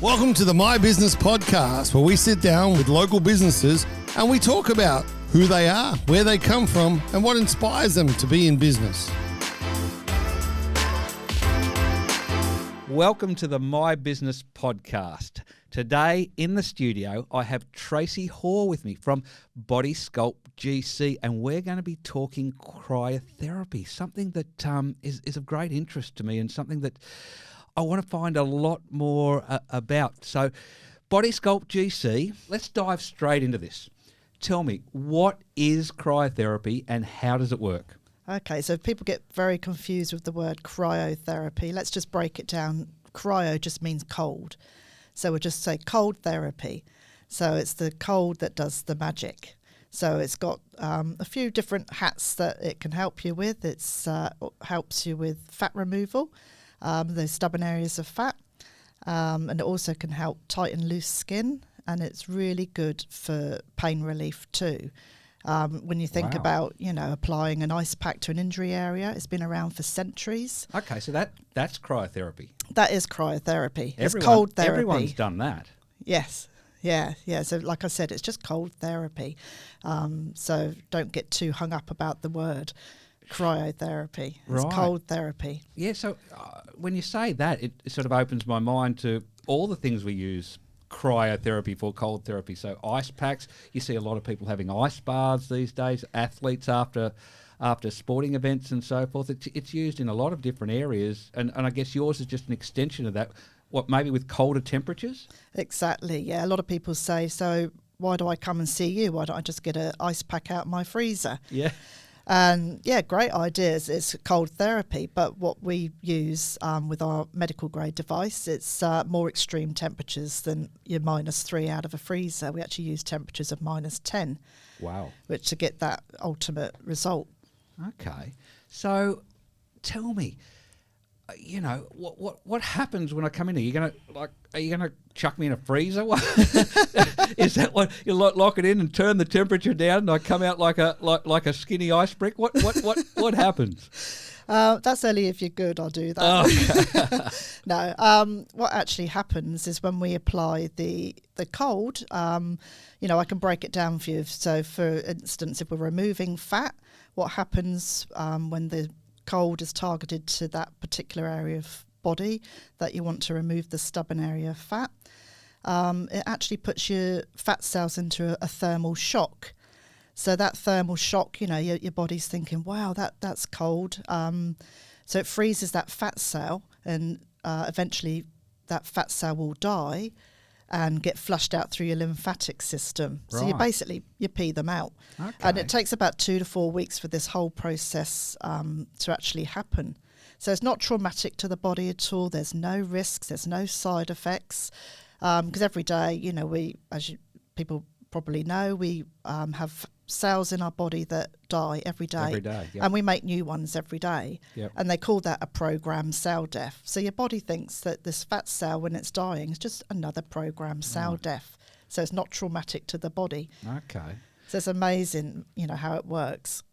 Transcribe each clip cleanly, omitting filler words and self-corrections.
Welcome to the My Business Podcast, where we sit down with local businesses and we talk about who they are, where they come from, and what inspires them to be in business. Welcome to the My Business Podcast. Today in the studio, I have Tracey Hoare with me from Body Sculpt GC, and we're going to be talking cryotherapy, something that is of great interest to me and something that I want to find a lot more about. So, Body Sculpt GC, let's dive straight into this. Tell me, what is cryotherapy and how does it work? Okay, so people get very confused with the word cryotherapy. Let's just break it down. Cryo just means cold. So we'll just say cold therapy. So it's the cold that does the magic. So it's got a few different hats that it can help you with. It helps you with fat removal, those stubborn areas of fat, and it also can help tighten loose skin, and it's really good for pain relief too. When you think about, applying an ice pack to an injury area, it's been around for centuries. Okay, so that's cryotherapy. That is cryotherapy. It's cold therapy. Everyone's done that. Yes. Yeah. So like I said, it's just cold therapy. So don't get too hung up about the word cryotherapy. It's cold therapy. Yeah, so when you say that, it sort of opens my mind to all the things we use cryotherapy for, cold therapy. So ice packs, you see a lot of people having ice baths these days, athletes after sporting events and so forth. It's used in a lot of different areas, and I guess yours is just an extension of that. What, maybe with colder temperatures? Exactly, yeah. A lot of people say, so why do I come and see you? Why don't I just get an ice pack out of my freezer? Yeah. And yeah, great ideas. It's cold therapy, but what we use with our medical grade device, it's more extreme temperatures than your -3 out of a freezer. We actually use temperatures of -10. Wow. Which to get that ultimate result. Okay. So tell me, what happens when I come in here? Are you gonna chuck me in a freezer? Is that what you lock it in and turn the temperature down, and I come out like a skinny ice brick? What happens? That's only if you're good. I'll do that. Oh, okay. No. What actually happens is when we apply the cold, I can break it down for you. So, for instance, if we're removing fat, what happens when the cold is targeted to that particular area of body that you want to remove the stubborn area of fat, it actually puts your fat cells into a thermal shock. So that thermal shock, your body's thinking, wow, that's cold. So it freezes that fat cell, and eventually that fat cell will die and get flushed out through your lymphatic system. Right. So you pee them out. Okay. And it takes about 2 to 4 weeks for this whole process to actually happen. So it's not traumatic to the body at all. There's no risks. There's no side effects. Because every day, people probably know, we have cells in our body that die every day. Every day, yep. And we make new ones every day. Yep. And they call that a programmed cell death. So your body thinks that this fat cell, when it's dying, is just another programmed cell death. So it's not traumatic to the body. Okay. So it's amazing, how it works.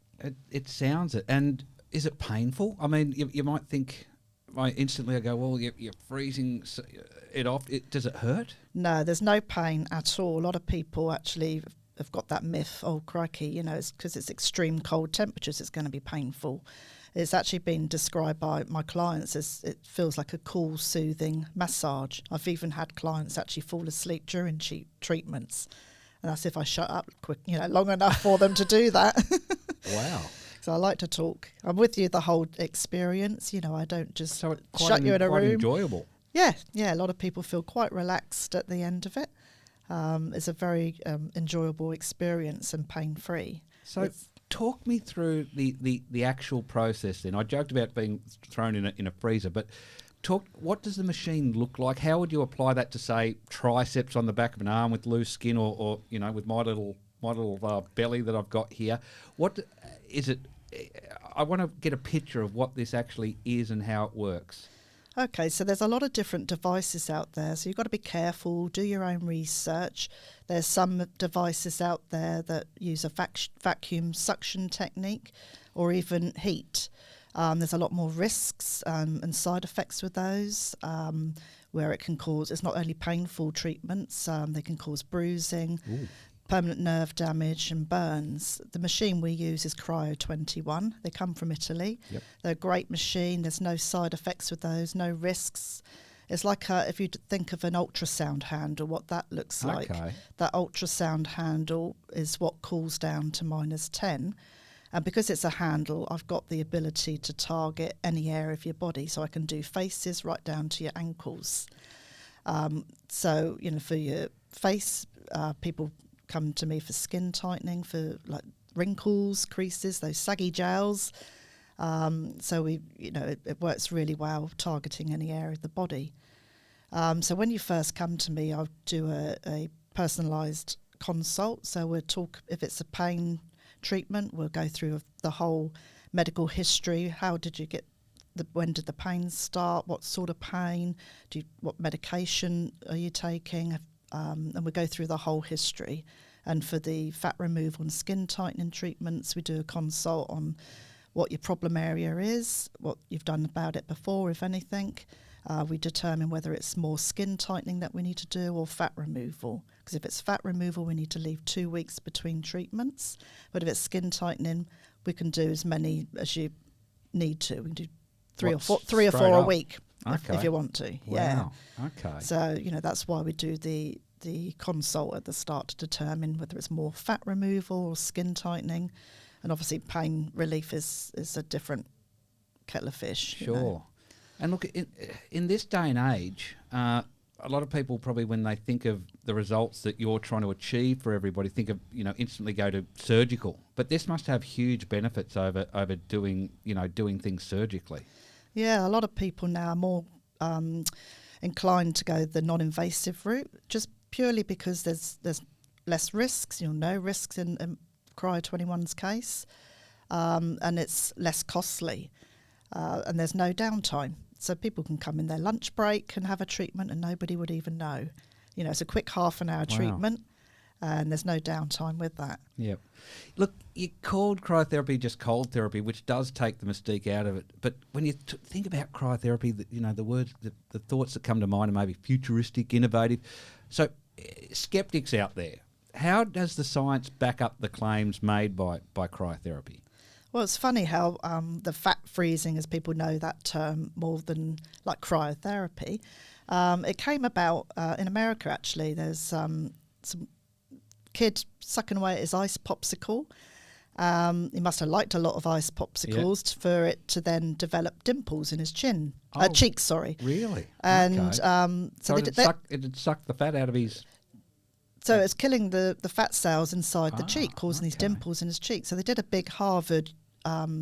It sounds it. And is it painful? I mean, you might think, instantly I go, well, you're freezing it off. Does it hurt? No, there's no pain at all. A lot of people actually have got that myth, oh, crikey, it's because it's extreme cold temperatures, it's going to be painful. It's actually been described by my clients as it feels like a cool, soothing massage. I've even had clients actually fall asleep during treatments. And that's if I shut up quick, long enough for them to do that. Wow. So I like to talk. I'm with you the whole experience. I don't just shut you in a room. Quite enjoyable. Yeah. A lot of people feel quite relaxed at the end of it. It's a very enjoyable experience and pain-free. So talk me through the actual process then. I joked about being thrown in a freezer, but what does the machine look like? How would you apply that to, say, triceps on the back of an arm with loose skin, or with my little belly that I've got here? What is it? I want to get a picture of what this actually is and how it works. Okay, so there's a lot of different devices out there, so you've got to be careful, do your own research. There's some devices out there that use a vacuum suction technique or even heat. There's a lot more risks and side effects with those, where it can cause, it's not only painful treatments, they can cause bruising, permanent nerve damage and burns. The machine we use is Cryo21. They come from Italy. Yep. They're a great machine. There's no side effects with those, no risks. It's like if you think of an ultrasound handle, what that looks like. Okay. That ultrasound handle is what cools down to -10. And because it's a handle, I've got the ability to target any area of your body. So I can do faces right down to your ankles. So, you know, for your face, people come to me for skin tightening, for like wrinkles, creases, those saggy jowls. So it works really well targeting any area of the body. So when you first come to me, I'll do a personalised consult. So we'll talk, if it's a pain treatment, we'll go through the whole medical history. How did you get when did the pain start? What sort of pain? What medication are you taking? And we go through the whole history. And for the fat removal and skin tightening treatments, we do a consult on what your problem area is, what you've done about it before, if anything. We determine whether it's more skin tightening that we need to do or fat removal. Because if it's fat removal, we need to leave 2 weeks between treatments. But if it's skin tightening, we can do as many as you need to. We can do three or four a week if you want to. Wow. Yeah. Okay. So, that's why we do the consult at the start to determine whether it's more fat removal or skin tightening. And obviously pain relief is a different kettle of fish. Sure. And look, in this day and age, a lot of people probably, when they think of the results that you're trying to achieve for everybody, think of, instantly go to surgical. But this must have huge benefits over doing things surgically. Yeah, a lot of people now are more inclined to go the non-invasive route, just purely because there's less risks, no risks in Cryo21's case, and it's less costly, and there's no downtime. So people can come in their lunch break and have a treatment and nobody would even know. It's a quick half an hour treatment and there's no downtime with that. Yeah. Look, you called cryotherapy just cold therapy, which does take the mystique out of it. But when you think about cryotherapy, the words, the thoughts that come to mind are maybe futuristic, innovative. So skeptics out there, how does the science back up the claims made by cryotherapy? Well, it's funny how the fat freezing, as people know that term more than like cryotherapy, it came about in America, actually. There's some kid sucking away at his ice popsicle. He must have liked a lot of ice popsicles for it to then develop dimples in his cheeks, sorry. Really? And okay. So it sucked the fat out of his... So it's killing the fat cells inside the cheek, causing these dimples in his cheek. So they did a big Harvard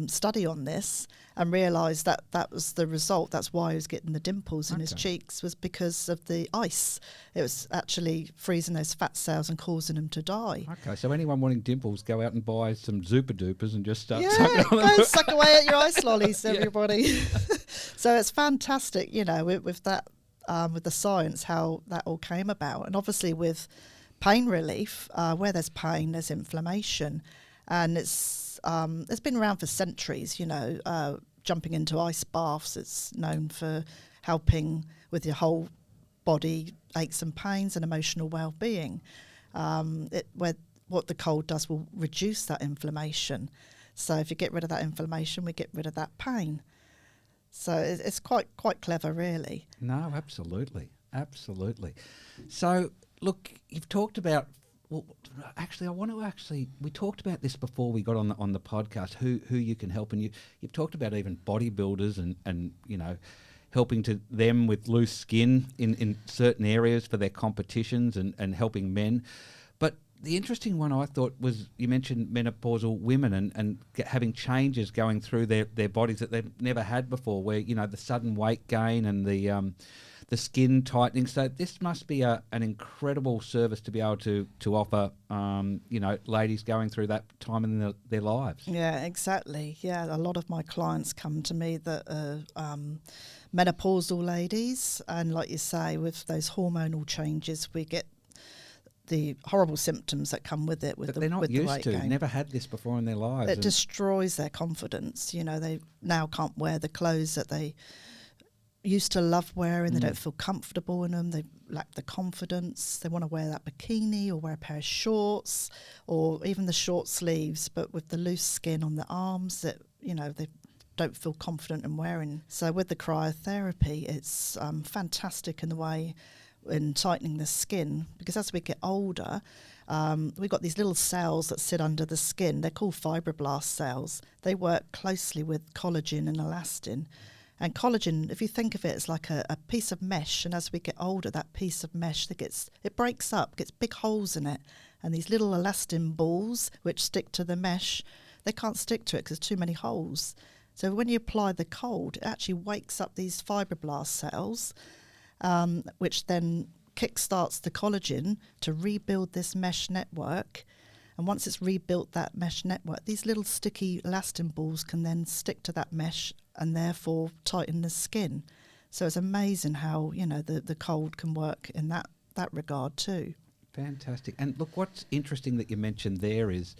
study on this and realised that was the result. That's why he was getting the dimples in his cheeks, was because of the ice. It was actually freezing those fat cells and causing them to die. Okay, so anyone wanting dimples, go out and buy some Zupa Dupas and just start sucking on them. Go suck away at your ice lollies, everybody. So it's fantastic, with that, with the science, how that all came about. And obviously with pain relief, where there's pain, there's inflammation, and it's been around for centuries. Jumping into ice baths, it's known for helping with your whole body aches and pains and emotional well-being. What the cold does will reduce that inflammation. So if you get rid of that inflammation, we get rid of that pain. So it's quite clever, really. No, absolutely. So, look, you've talked about, well, actually, we talked about this before we got on the podcast, who you can help, and you've talked about even bodybuilders and helping to them with loose skin in certain areas for their competitions and helping men. But the interesting one I thought was you mentioned menopausal women and having changes going through their bodies that they've never had before, where, the sudden weight gain and the skin tightening. So this must be an incredible service to be able to offer, ladies going through that time in their lives. Yeah, exactly. Yeah, a lot of my clients come to me that are menopausal ladies, and like you say, with those hormonal changes, we get the horrible symptoms that come with it, with But the they're not with the used weight to, gain. never had this before in their lives. It and- destroys their confidence. You know, they now can't wear the clothes that they used to love wearing. They don't feel comfortable in them. They lack the confidence. They want to wear that bikini or wear a pair of shorts or even the short sleeves, but with the loose skin on the arms that, you know, they don't feel confident in wearing. So with the cryotherapy, it's fantastic in the way in tightening the skin, because as we get older, we've got these little cells that sit under the skin. They're called fibroblast cells. They work closely with collagen and elastin. And collagen, if you think of it, it's like a piece of mesh. And as we get older, that piece of mesh it breaks up, gets big holes in it. And these little elastin balls, which stick to the mesh, they can't stick to it because there's too many holes. So when you apply the cold, it actually wakes up these fibroblast cells, which then kickstarts the collagen to rebuild this mesh network. And once it's rebuilt that mesh network, these little sticky elastin balls can then stick to that mesh and therefore tighten the skin. So it's amazing how, you know, the cold can work in that regard too. Fantastic. And look, what's interesting that you mentioned there is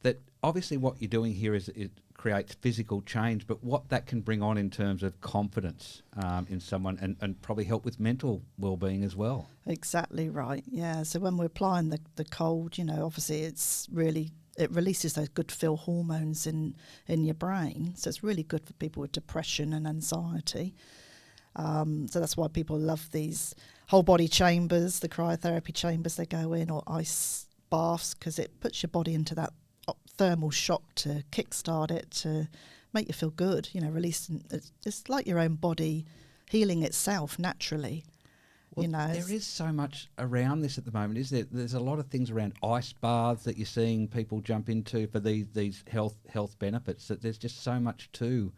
that obviously what you're doing here is it creates physical change, but what that can bring on in terms of confidence in someone and probably help with mental well-being as well. Exactly right, yeah. So when we're applying the cold, you know, obviously it releases those good feel hormones in your brain. So it's really good for people with depression and anxiety. So that's why people love these whole body chambers, the cryotherapy chambers they go in, or ice baths, because it puts your body into that thermal shock to kickstart it, to make you feel good, you know, releasing. It's like your own body healing itself naturally. Well, you know, there is so much around this at the moment, is there? There's a lot of things around ice baths that you're seeing people jump into for these health benefits, that there's just so much to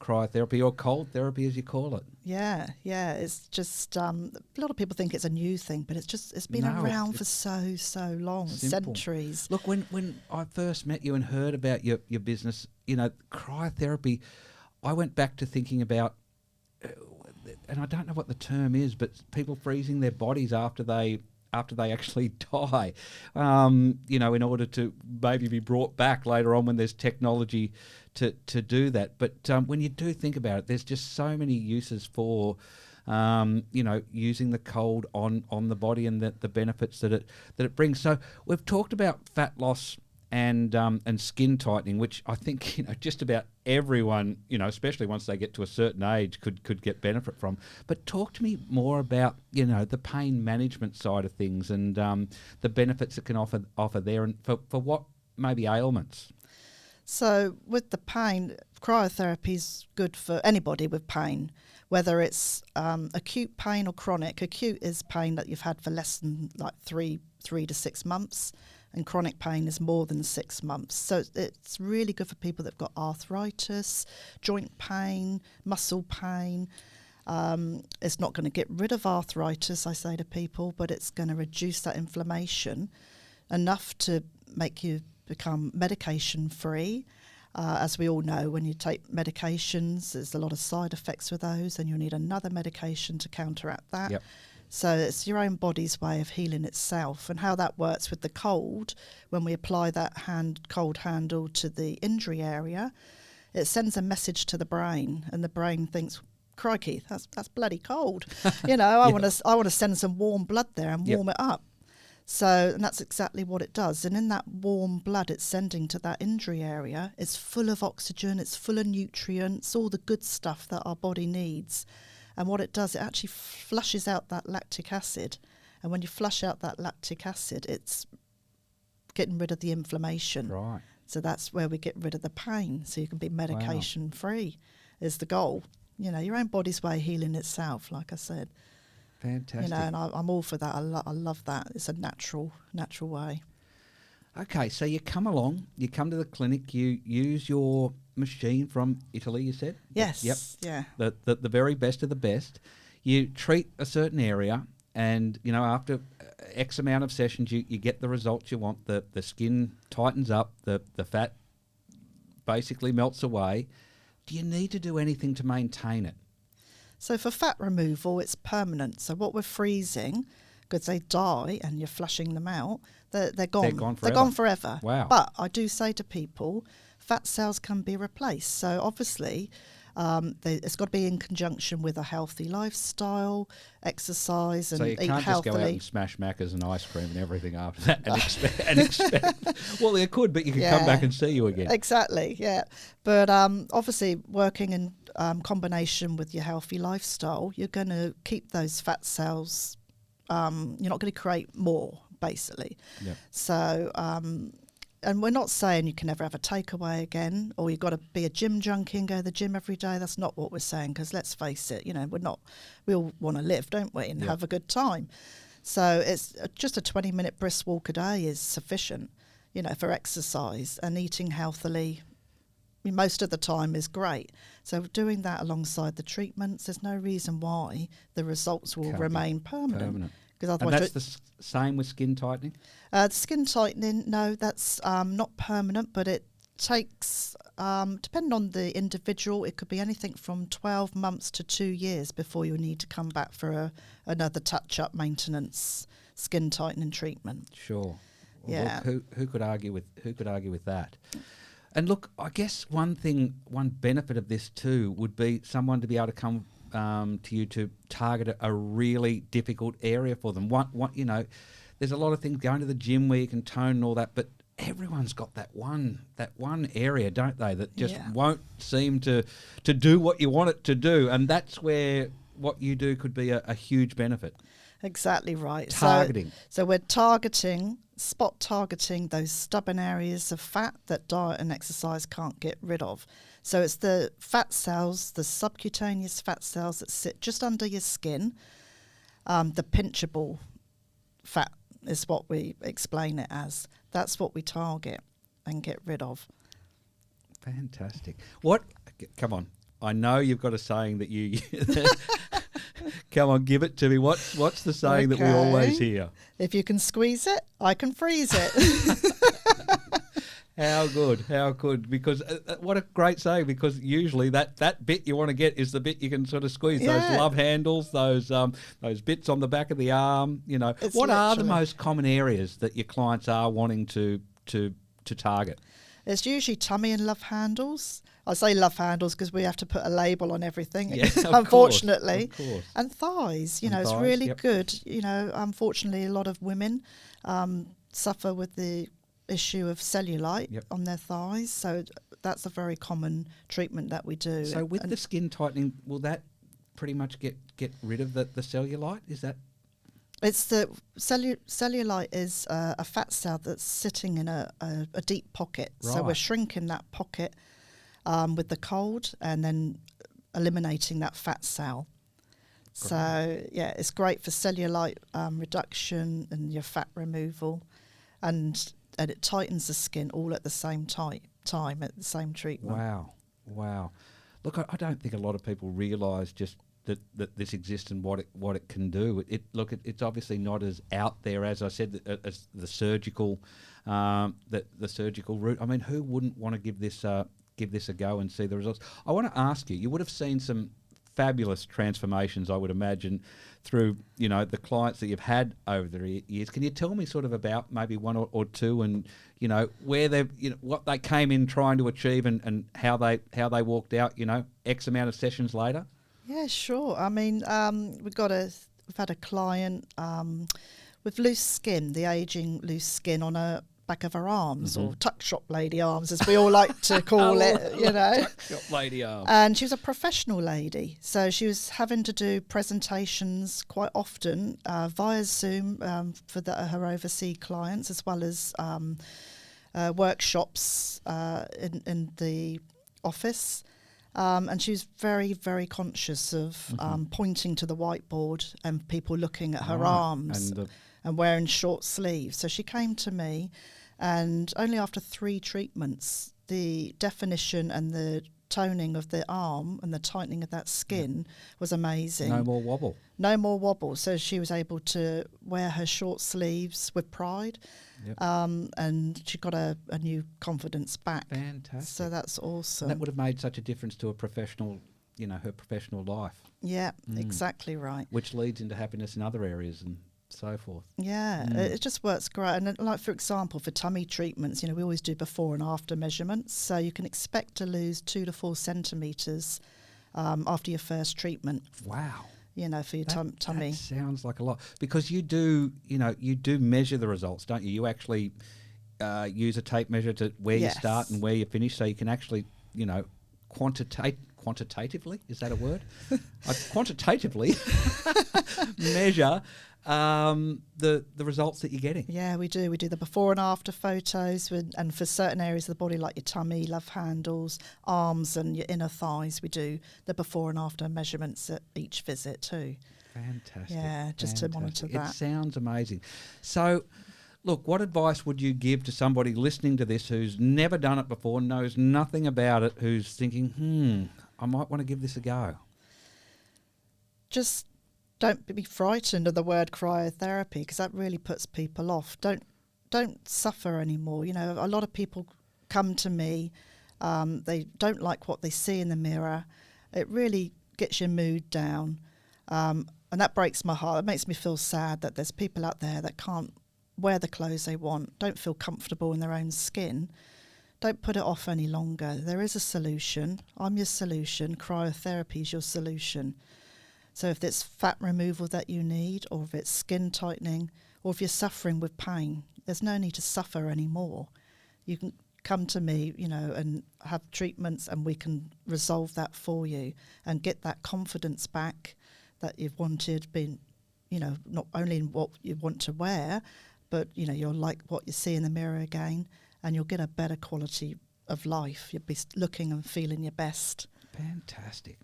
cryotherapy, or cold therapy as you call it. Yeah. It's just a lot of people think it's a new thing, but it's been No, around for so long, simple. centuries. Look, when I first met you and heard about your business, you know, cryotherapy, I went back to thinking about, and I don't know what the term is, but people freezing their bodies after they actually die, you know, in order to maybe be brought back later on when there's technology to do that. But when you do think about it, there's just so many uses for, you know, using the cold on the body and the benefits that it brings. So we've talked about fat loss and skin tightening, which I think, you know, just about everyone, you know, especially once they get to a certain age, could get benefit from. But talk to me more about, you know, the pain management side of things and the benefits it can offer there, and for what maybe ailments. So with the pain, cryotherapy is good for anybody with pain, whether it's acute pain or chronic. Acute is pain that you've had for less than like three to 6 months, and chronic pain is more than 6 months. So it's really good for people that've got arthritis, joint pain, muscle pain. It's not going to get rid of arthritis, I say to people, but it's going to reduce that inflammation enough to make you become medication free. As we all know, when you take medications, there's a lot of side effects with those, and you'll need another medication to counteract that. Yep. So it's your own body's way of healing itself. And how that works with the cold, when we apply that cold handle to the injury area, it sends a message to the brain, and the brain thinks, crikey, that's bloody cold. You know, I want to send some warm blood there and warm it up. So, and that's exactly what it does. And in that warm blood it's sending to that injury area, it's full of oxygen, it's full of nutrients, all the good stuff that our body needs. And what it does, it actually flushes out that lactic acid. And when you flush out that lactic acid, it's getting rid of the inflammation. Right. So that's where we get rid of the pain. So you can be medication free is the goal. You know, your own body's way of healing itself, like I said. Fantastic. You know, and I'm all for that. I love that. It's a natural way. Okay, so you come along, you come to the clinic, you use your machine from Italy, you said? Yes. Yep. Yeah. The very best of the best. You treat a certain area, and, you know, after X amount of sessions, you get the results you want. The skin tightens up, the fat basically melts away. Do you need to do anything to maintain it? So for fat removal, it's permanent. So what we're freezing because they die and you're flushing them out. They're gone. They're gone forever. Wow. But I do say to people, fat cells can be replaced. So obviously, it's got to be in conjunction with a healthy lifestyle, exercise, and so you eat can't healthily. just go out and smash macas and ice cream and everything after that and expect. Well, you could, but you could come back and see you again. Exactly, yeah. But obviously, working in combination with your healthy lifestyle, you're going to keep those fat cells. You're not going to create more, basically. Yep. So, and we're not saying you can never have a takeaway again, or you've got to be a gym junkie and go to the gym every day. That's not what we're saying, because let's face it, we all want to live, don't we, and have a good time. So it's just a 20-minute brisk walk a day is sufficient, for exercise, and eating healthily most of the time is great. So doing that alongside the treatments, there's no reason why the results will remain permanent. And that's the same with skin tightening? Skin tightening, no, that's not permanent, but it takes, depending on the individual, it could be anything from 12 months to 2 years before you need to come back for another touch-up maintenance skin tightening treatment. Sure. Yeah. Look, who could argue with that? And look, I guess one benefit of this too would be someone to be able to come to you to target a really difficult area for them. There's a lot of things going to the gym where you can tone and all that, but everyone's got that one area, don't they, that just won't seem to do what you want it to do, and that's where what you do could be a huge benefit. Exactly right. Targeting. So we're spot targeting those stubborn areas of fat that diet and exercise can't get rid of. So it's the fat cells, the subcutaneous fat cells that sit just under your skin. The pinchable fat is what we explain it as. That's what we target and get rid of. Fantastic. Come on. I know you've got a saying that you... Come on, give it to me. What's the saying that we always hear? If you can squeeze it, I can freeze it. How good. Because what a great saying, because usually that bit you want to get is the bit you can sort of squeeze. Those love handles, those bits on the back of the arm, What are the most common areas that your clients are wanting to target? It's usually tummy and love handles. I say love handles because we have to put a label on everything, unfortunately. Of course. And thighs, it's really good. Unfortunately, a lot of women suffer with the issue of cellulite on their thighs. So that's a very common treatment that we do. So with the skin tightening, will that pretty much get rid of the cellulite? Is that... It's the cellulite is a fat cell that's sitting in a deep pocket. Right. So we're shrinking that pocket with the cold and then eliminating that fat cell. Great. So, it's great for cellulite reduction and your fat removal. And it tightens the skin all at the same time at the same treatment. Wow. Look, I don't think a lot of people realise just that this exists and what it can do. It's obviously not as out there as I said as the surgical the surgical route. I mean, who wouldn't want to give this a go and see the results? I want to ask you. You would have seen some fabulous transformations, I would imagine, through the clients that you've had over the years. Can you tell me sort of about maybe one or two, and where they what they came in trying to achieve and how they walked out X amount of sessions later? Yeah, sure. I mean, we've had a client with loose skin, the aging loose skin on a back of her arms, or tuck shop lady arms, as we all like to call it, Tuck shop lady arms. And she was a professional lady, so she was having to do presentations quite often via Zoom for her overseas clients, as well as workshops in the office. And she was very, very conscious of pointing to the whiteboard and people looking at her arms and wearing short sleeves. So she came to me, and only after 3 treatments, the definition and the toning of the arm and the tightening of that skin was amazing. No more wobble. No more wobble. So she was able to wear her short sleeves with pride. Yep. And she got a new confidence back. Fantastic. So that's awesome. That would have made such a difference to a professional, her professional life. Yeah, exactly right. Which leads into happiness in other areas. And so forth. Yeah, it just works great. And like, for example, for tummy treatments, we always do before and after measurements. So you can expect to lose 2 to 4 centimetres after your first treatment. Wow. For your tummy. That sounds like a lot, because you do measure the results, don't you? You actually use a tape measure to where you start and where you finish, so you can actually, quantitatively, is that a word? Quantitatively measure the results that you're getting. Yeah, we do. We do the before and after photos, and for certain areas of the body, like your tummy, love handles, arms, and your inner thighs, we do the before and after measurements at each visit too. Fantastic. Yeah, just to monitor that. It sounds amazing. So, look, what advice would you give to somebody listening to this who's never done it before, knows nothing about it, who's thinking, I might want to give this a go? Just don't be frightened of the word cryotherapy, because that really puts people off. Don't suffer anymore. A lot of people come to me, they don't like what they see in the mirror. It really gets your mood down, and that breaks my heart. It makes me feel sad that there's people out there that can't wear the clothes they want, don't feel comfortable in their own skin. Don't put it off any longer. There is a solution. I'm your solution. Cryotherapy is your solution. So if it's fat removal that you need, or if it's skin tightening, or if you're suffering with pain, there's no need to suffer anymore. You can come to me, and have treatments, and we can resolve that for you and get that confidence back that you've wanted, not only in what you want to wear, but, you'll like what you see in the mirror again, and you'll get a better quality of life. You'll be looking and feeling your best. Fantastic.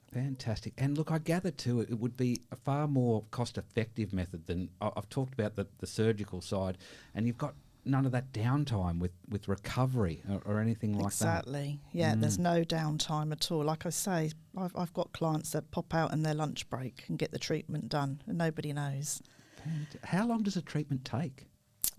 And look, I gather too, it would be a far more cost-effective method than I've talked about the surgical side, and you've got none of that downtime with recovery or anything like that. Exactly. Yeah, there's no downtime at all. Like I say, I've got clients that pop out in their lunch break and get the treatment done, and nobody knows. How long does a treatment take?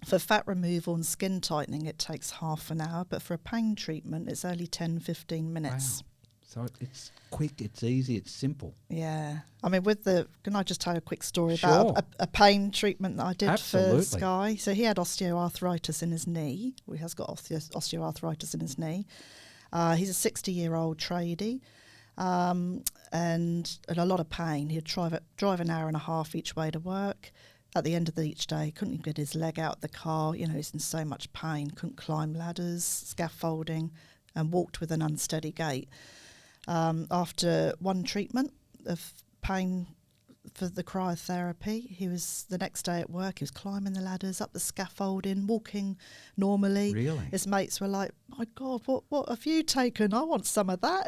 For fat removal and skin tightening, it takes half an hour, but for a pain treatment, it's only 10-15 minutes. Wow. So it's quick, it's easy, it's simple. Yeah. I mean, can I just tell a quick story Sure. about a pain treatment that I did Absolutely. for Sky? So he had osteoarthritis in his knee. He has got osteoarthritis in his knee. He's a 60-year-old tradie, and a lot of pain. He'd drive an hour and a half each way to work. At the end of each day, he couldn't get his leg out of the car. He's in so much pain, couldn't climb ladders, scaffolding, and walked with an unsteady gait. After one treatment of pain for the cryotherapy, he was the next day at work, he was climbing the ladders, up the scaffolding, walking normally. Really? His mates were like, my God, what have you taken? I want some of that.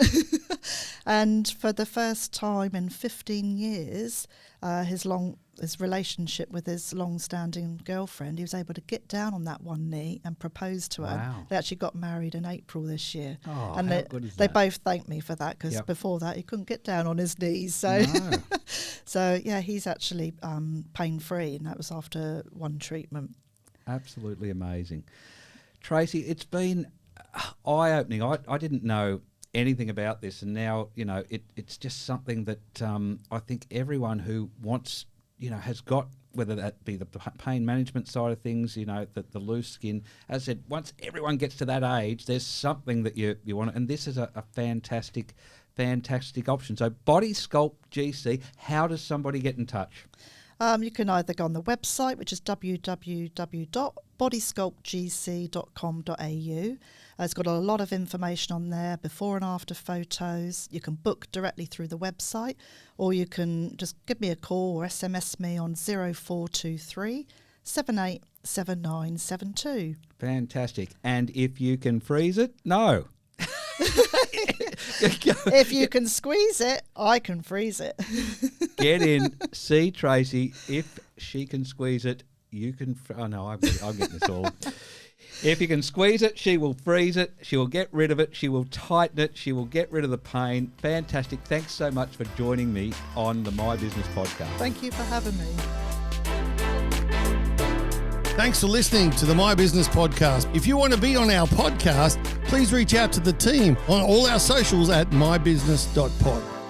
And for the first time in 15 years, his relationship with his long-standing girlfriend, he was able to get down on that one knee and propose to her. Wow. They actually got married in April this year. Oh, and how good is they that? both thanked me for that, because Yep. before that he couldn't get down on his knees. So, No. so yeah, he's actually pain-free, and that was after one treatment. Absolutely amazing. Tracey, it's been eye-opening. I didn't know anything about this, and now it's just something that I think everyone who wants has got, whether that be the pain management side of things, the loose skin. As I said, once everyone gets to that age, there's something that you want, and this is a fantastic option. So Body Sculpt GC, how does somebody get in touch? You can either go on the website, which is www.bodysculptgc.com.au. It's got a lot of information on there, before and after photos. You can book directly through the website, or you can just give me a call or SMS me on 0423 787972. Fantastic. And if you can freeze it, no. If you can squeeze it, I can freeze it. Get in, see Tracey. If she can squeeze it, you can. I'm getting this all. If you can squeeze it, she will freeze it. She will get rid of it. She will tighten it. She will get rid of the pain. Fantastic. Thanks so much for joining me on the My Business podcast. Thank you for having me. Thanks for listening to the My Business podcast. If you want to be on our podcast, please reach out to the team on all our socials at mybusiness.pod.